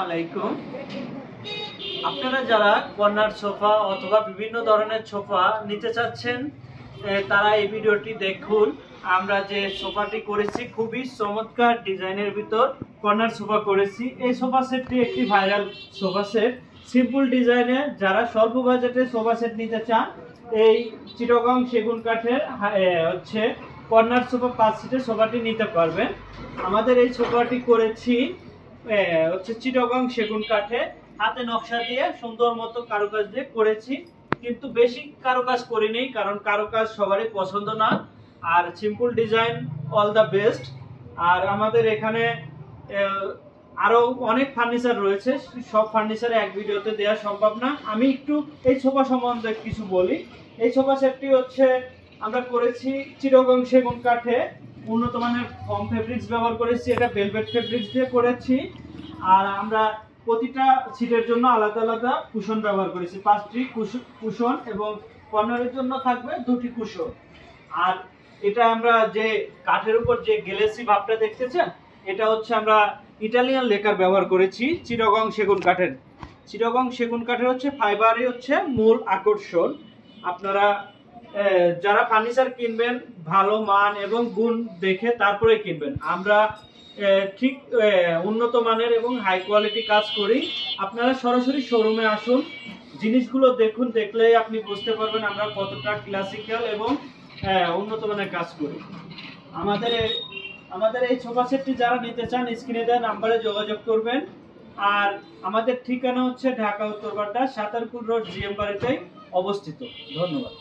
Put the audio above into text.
আলাইকুম। আপনারা যারা কর্নার সোফা অথবা বিভিন্ন ধরনের সোফা নিতে চাচ্ছেন তারা এই ভিডিওটি দেখুন। আমরা যে সোফাটি করেছি খুবই চমৎকার ডিজাইনের ভিতর কর্নার সোফা করেছি। এই সোফা সেটটি একটি ভাইরাল সোফা সেট, সিম্পল ডিজাইনে যারা স্বল্প বাজেটে সোফা সেট নিতে চান এই চিটাগং সেগুন কাঠের হচ্ছে কর্নার সোফা 5 সিটের সোফাটি নিতে পারবেন। আমাদের এই সোফাটি করেছি হচ্ছে চিটাগং সেগুন কাঠে, হাতে নকশা দিয়ে সুন্দর মতো কারুকাজ দিয়ে করেছি, কিন্তু বেশি কারুকাজ করিনি কারণ কারুকাজ সবারই পছন্দ না, আর simple design all the best. আর আমাদের এখানে আরো অনেক ফার্নিচার রয়েছে, সব ফার্নিচার এক ভিডিওতে দেওয়া সম্ভব না। আমি একটু এই সোফা সম্বন্ধে কিছু বলি। এই সোফা সেটটি হচ্ছে আমরা করেছি চিটাগং সেগুন কাঠে, উন্নত মানের ফর্ম ফেব্রিক্স ব্যবহার করেছি, এটা ভেলভেট ফেব্রিক্স দিয়ে করেছি। আর আমরা প্রতিটা সিটের জন্য আলাদা আলাদা কুশন ব্যবহার করেছি, 5টি কুশন, এবং কর্নারের জন্য থাকবে 2টি কুশন। আর এটা আমরা যে কাঠের উপর যে গ্লেসি ভাবটা দেখতেছেন, এটা হচ্ছে আমরা ইটালিয়ান লেকার ব্যবহার করেছি চিটাগং সেগুন কাঠের। চিটাগং সেগুন কাঠের হচ্ছে ফাইবারই হচ্ছে মূল আকর্ষণ। আপনারা যারা ফার্নিচার কিনবেন ভালো মান এবং গুণ দেখে তারপরে কিনবেন। আমরা ঠিক উন্নত মানের এবং হাই কোয়ালিটি কাজ করি। আপনারা সরাসরি শোরুমে আসুন, জিনিসগুলো দেখুন, দেখলেই আপনি বুঝতে পারবেন আমরা কতটা ক্লাসিক্যাল এবং উন্নত মানের কাজ করি। আমাদের এই সোফা সেটটি যারা নিতে চান স্ক্রিনে দেওয়া নাম্বারে যোগাযোগ করবেন। আর আমাদের ঠিকানা হচ্ছে ঢাকা উত্তরপাড়া সাতারপুর রোড জিএম বাড়িতে অবস্থিত। ধন্যবাদ।